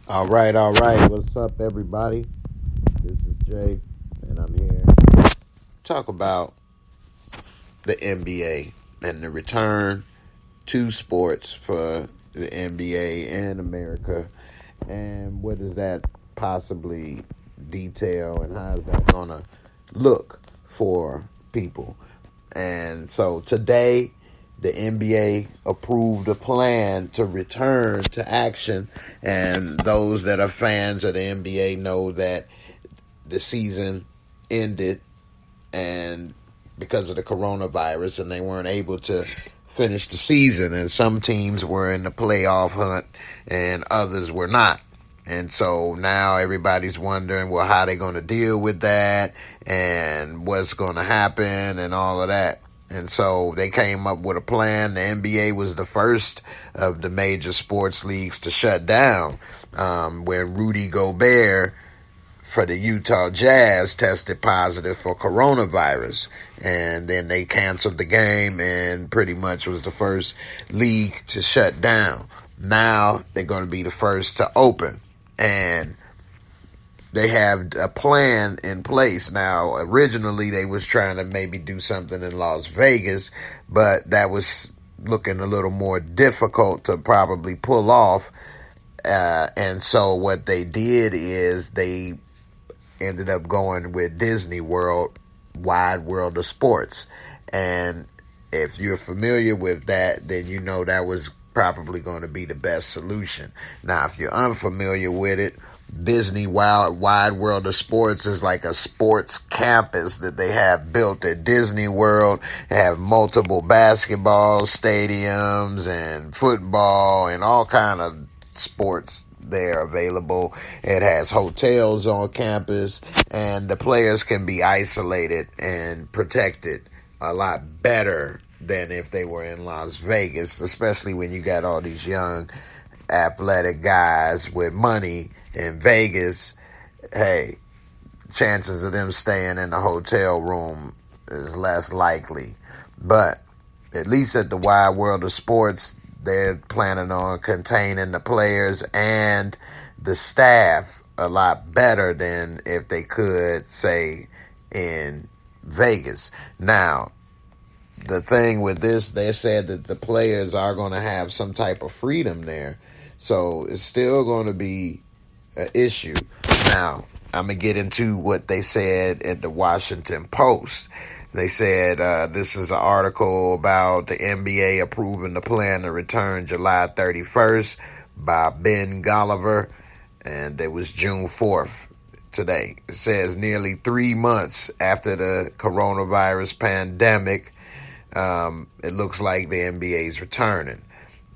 All right, all right. What's up, everybody? This is Jay, and I'm here to talk about the NBA and the return to sports for the NBA and America, and what does that possibly detail, and how is that going to look for people? And so today, the NBA approved a plan to return to action, and those that are fans of the NBA know that the season ended and because of the coronavirus, and they weren't able to finish the season, and some teams were in the playoff hunt and others were not. And so now everybody's wondering, well, how they going to deal with that and what's going to happen and all of that. And so they came up with a plan. The NBA was the first of the major sports leagues to shut down when Rudy Gobert for the Utah Jazz tested positive for coronavirus. And then they canceled the game and pretty much was the first league to shut down. Now they're going to be the first to open. And they have a plan in place. Now, originally they was trying to maybe do something in Las Vegas, but that was looking a little more difficult to probably pull off. And so what they did is they ended up going with Disney World, Wide World of Sports. And if you're familiar with that, then you know that was probably going to be the best solution. Now, if you're unfamiliar with it, Disney Wide World of Sports is like a sports campus that they have built at Disney World. They have multiple basketball stadiums and football and all kind of sports there available. It has hotels on campus, and the players can be isolated and protected a lot better than if they were in Las Vegas, especially when you got all these young athletic guys with money in Vegas. Hey, chances of them staying in the hotel room is less likely. But at least at the Wide World of Sports, they're planning on containing the players and the staff a lot better than if they could, say, in Vegas. Now, the thing with this, they said that the players are going to have some type of freedom there. So it's still going to be an issue. Now, I'm going to get into what they said at the Washington Post. They said this is an article about the NBA approving the plan to return July 31st by Ben Golliver, and it was June 4th today. It says nearly 3 months after the coronavirus pandemic, it looks like the NBA is returning.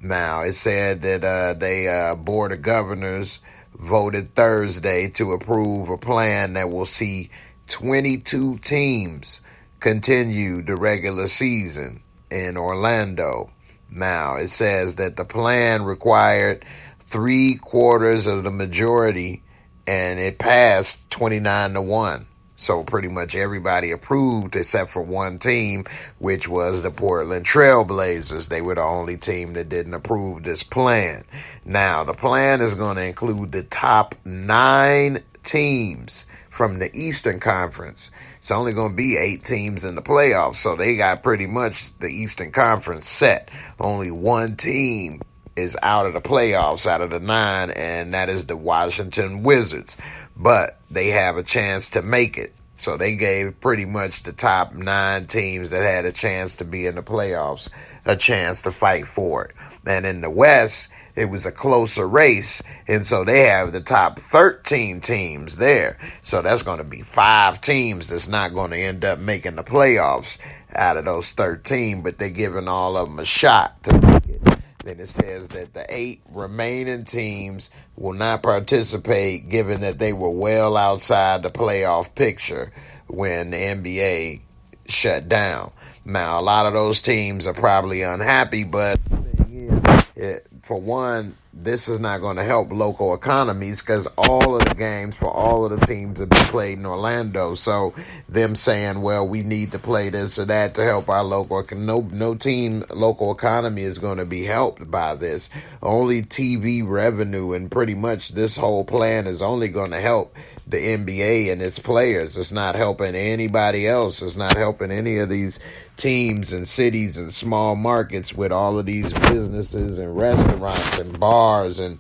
Now, it said that they Board of Governors voted Thursday to approve a plan that will see 22 teams continue the regular season in Orlando. Now, it says that the plan required 3/4 of the majority, and it passed 29-1. So pretty much everybody approved except for one team, which was the Portland Trail Blazers. They were the only team that didn't approve this plan. Now, the plan is going to include the top 9 teams from the Eastern Conference. It's only going to be 8 teams in the playoffs, so they got pretty much the Eastern Conference set. Only one team is out of the playoffs out of the 9, and that is the Washington Wizards. But they have a chance to make it. So they gave pretty much the top 9 teams that had a chance to be in the playoffs a chance to fight for it. And in the West, it was a closer race, and so they have the top 13 teams there. So that's going to be 5 teams that's not going to end up making the playoffs out of those 13, but they're giving all of them a shot to make it. Then it says that the 8 remaining teams will not participate, given that they were well outside the playoff picture when the NBA shut down. Now, a lot of those teams are probably unhappy, but the thing is, for one, this is not going to help local economies because all of the games for all of the teams have been played in Orlando. So them saying, well, we need to play this or that to help our local, no team local economy is going to be helped by this. Only TV revenue, and pretty much this whole plan is only going to help the NBA and its players. It's not helping anybody else. It's not helping any of these teams and cities and small markets with all of these businesses and restaurants and bars and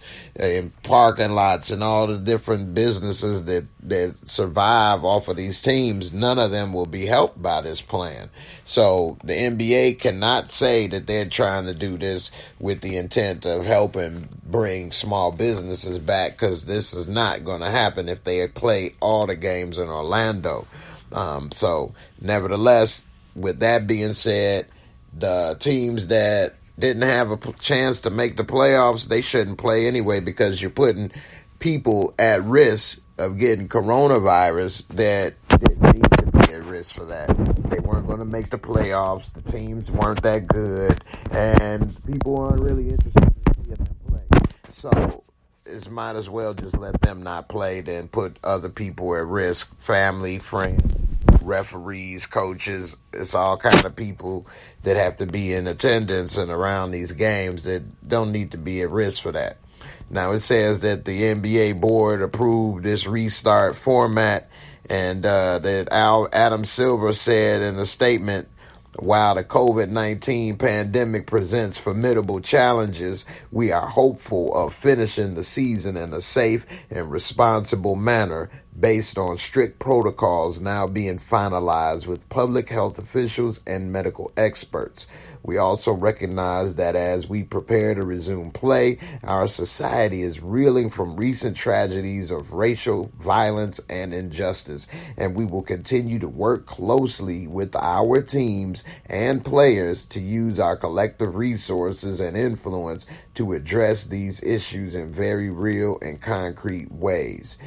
parking lots and all the different businesses that survive off of these teams. None of them will be helped by this plan. So the NBA cannot say that they're trying to do this with the intent of helping bring small businesses back, because this is not going to happen if they play all the games in Orlando. So nevertheless, with that being said, the teams that didn't have a chance to make the playoffs, they shouldn't play anyway, because you're putting people at risk of getting coronavirus that didn't need to be at risk for that. They weren't going to make the playoffs. The teams weren't that good, and people weren't really interested in seeing them play. So it might as well just let them not play than put other people at risk, family, friends, referees, coaches. It's all kind of people that have to be in attendance and around these games that don't need to be at risk for that. Now, it says that the NBA board approved this restart format, and that Adam Silver said in a statement, while the COVID-19 pandemic presents formidable challenges, we are hopeful of finishing the season in a safe and responsible manner based on strict protocols now being finalized with public health officials and medical experts. We also recognize that as we prepare to resume play, our society is reeling from recent tragedies of racial violence and injustice, and we will continue to work closely with our teams and players to use our collective resources and influence to address these issues in very real and concrete ways.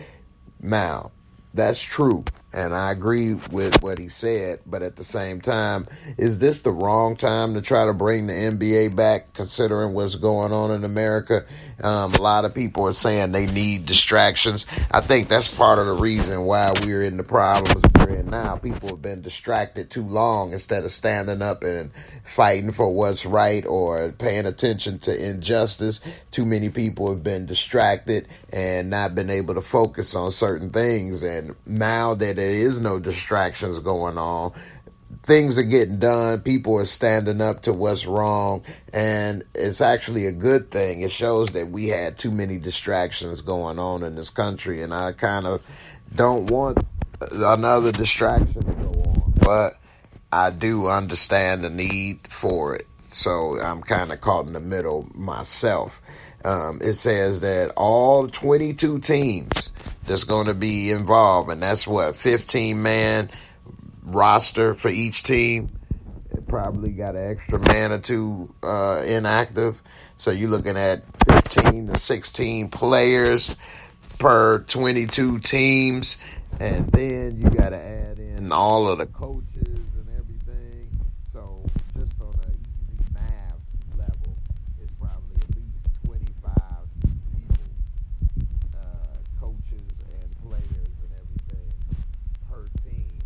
Now, that's true, and I agree with what he said, but at the same time, is this the wrong time to try to bring the NBA back, considering what's going on in America? A lot of people are saying they need distractions. I think that's part of the reason why we're in the problems we're in now. People have been distracted too long instead of standing up and fighting for what's right or paying attention to injustice. Too many people have been distracted and not been able to focus on certain things. And now that there is no distractions going on, things are getting done. People are standing up to what's wrong, and it's actually a good thing. It shows that we had too many distractions going on in this country, and I kind of don't want another distraction to go on, but I do understand the need for it. So I'm kind of caught in the middle myself. It says that all 22 teams that's going to be involved, and that's what, 15-man roster for each team. It probably got an extra man or two inactive. So you're looking at 15 to 16 players per 22 teams. And then you got to add in all of the coaches and everything. So just on an easy math level, it's probably at least 25 people, coaches and players and everything per team.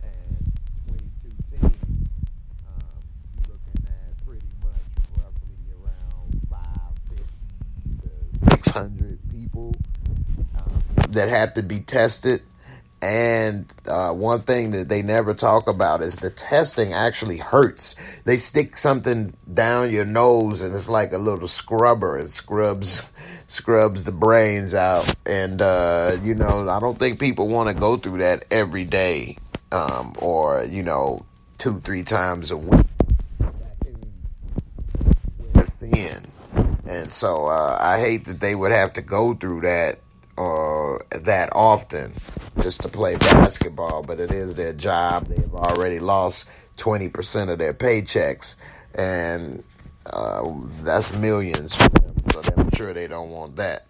And 22 teams, you're looking at pretty much roughly around 550 to 600 people that have to be tested. And one thing that they never talk about is the testing actually hurts. They stick something down your nose, and it's like a little scrubber. It scrubs the brains out. And, I don't think people want to go through that every day. Or 2-3 times a week. We're thin, and so I hate that they would have to go through that that often just to play basketball. But it is their job. They've already lost 20% of their paychecks, and that's millions for them. So I'm sure they don't want that.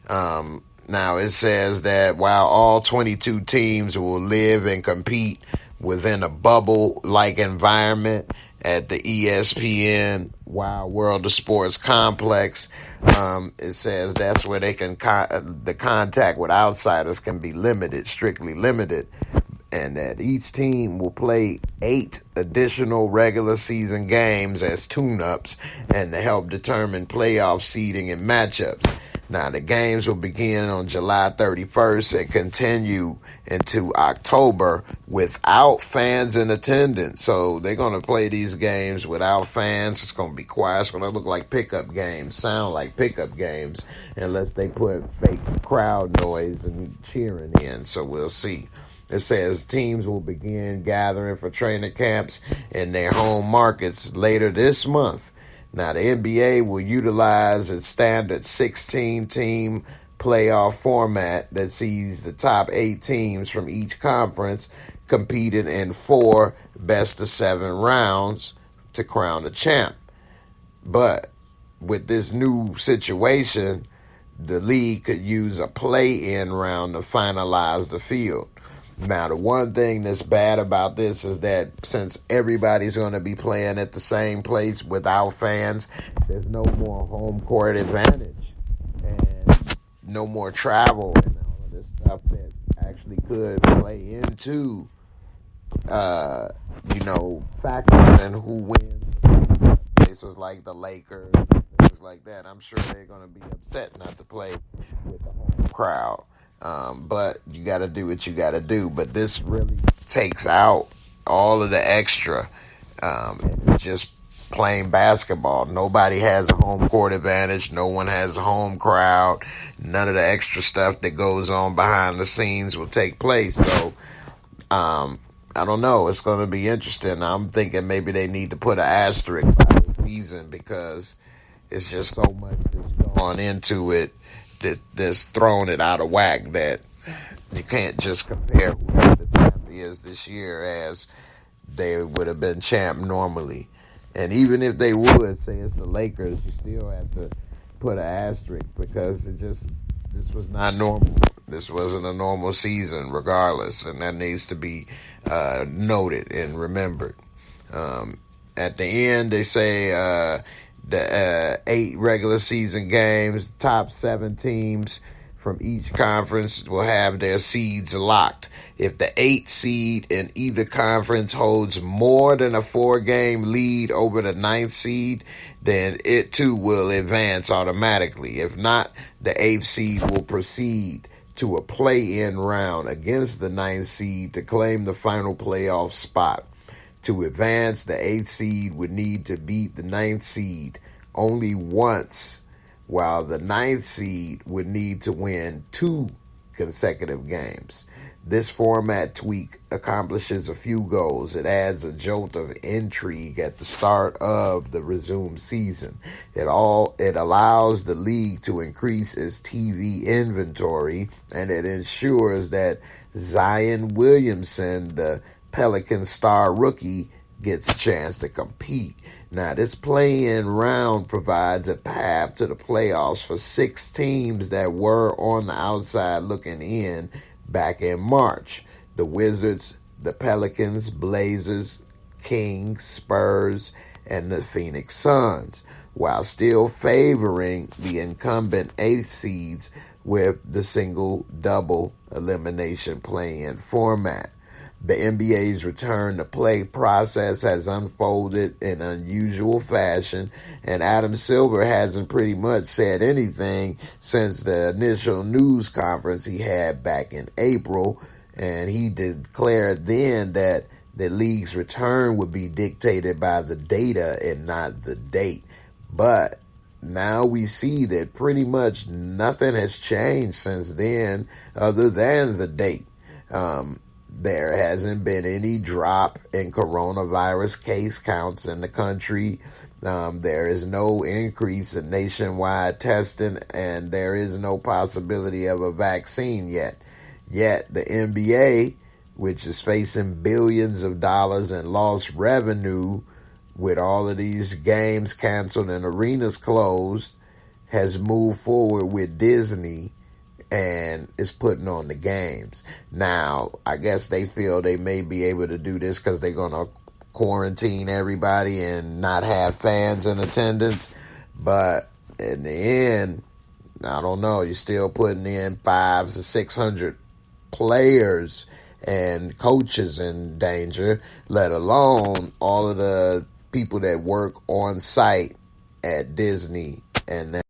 Now, it says that while all 22 teams will live and compete within a bubble-like environment at the ESPN Wild World of Sports complex. It says that's where they can the contact with outsiders can be limited, strictly limited, and that each team will play 8 additional regular season games as tune-ups and to help determine playoff seeding and matchups. Now, the games will begin on July 31st and continue into October without fans in attendance. So they're going to play these games without fans. It's going to be quiet. It's going to look like pickup games, sound like pickup games, unless they put fake crowd noise and cheering in. So we'll see. It says teams will begin gathering for training camps in their home markets later this month. Now, the NBA will utilize its standard 16-team playoff format that sees the top 8 teams from each conference competing in 4 best-of-7 rounds to crown the champ. But with this new situation, the league could use a play-in round to finalize the field. Now, the one thing that's bad about this is that since everybody's going to be playing at the same place without fans, there's no more home court advantage and no more travel and all of this stuff that actually could play into, factors in who wins. Places like the Lakers, things like that. I'm sure they're going to be upset not to play with the home crowd. But you got to do what you got to do. But this really takes out all of the extra. Just playing basketball. Nobody has a home court advantage. No one has a home crowd. None of the extra stuff that goes on behind the scenes will take place. So, I don't know. It's going to be interesting. I'm thinking maybe they need to put an asterisk by the season because it's just so much that's gone into it that's thrown it out of whack that you can't just compare who the champ is this year as they would have been champ normally. And even if they would say it's the Lakers, you still have to put an asterisk because this was not normal. This wasn't a normal season regardless, and that needs to be noted and remembered. At the end, they say the 8 regular season games, top 7 teams from each conference will have their seeds locked. If the 8th seed in either conference holds more than a 4-game lead over the 9th seed, then it too will advance automatically. If not, the 8th seed will proceed to a play-in round against the 9th seed to claim the final playoff spot. To advance, the 8th seed would need to beat the 9th seed only once, while the 9th seed would need to win 2 consecutive games. This format tweak accomplishes a few goals. It adds a jolt of intrigue at the start of the resumed season. It allows the league to increase its TV inventory, and it ensures that Zion Williamson, the Pelican star rookie, gets a chance to compete. Now, this play-in round provides a path to the playoffs for 6 teams that were on the outside looking in back in March. The Wizards, the Pelicans, Blazers, Kings, Spurs, and the Phoenix Suns, while still favoring the incumbent 8th seeds with the single-double elimination play-in format. The NBA's return to play process has unfolded in unusual fashion, and Adam Silver hasn't pretty much said anything since the initial news conference he had back in April, and he declared then that the league's return would be dictated by the data and not the date. But now we see that pretty much nothing has changed since then other than the date. There hasn't been any drop in coronavirus case counts in the country. There is no increase in nationwide testing, and there is no possibility of a vaccine yet. Yet the NBA, which is facing billions of dollars in lost revenue with all of these games canceled and arenas closed, has moved forward with Disney and is putting on the games. Now, I guess they feel they may be able to do this because they're going to quarantine everybody and not have fans in attendance. But in the end, I don't know, you're still putting in 500 to 600 players and coaches in danger, let alone all of the people that work on site at Disney and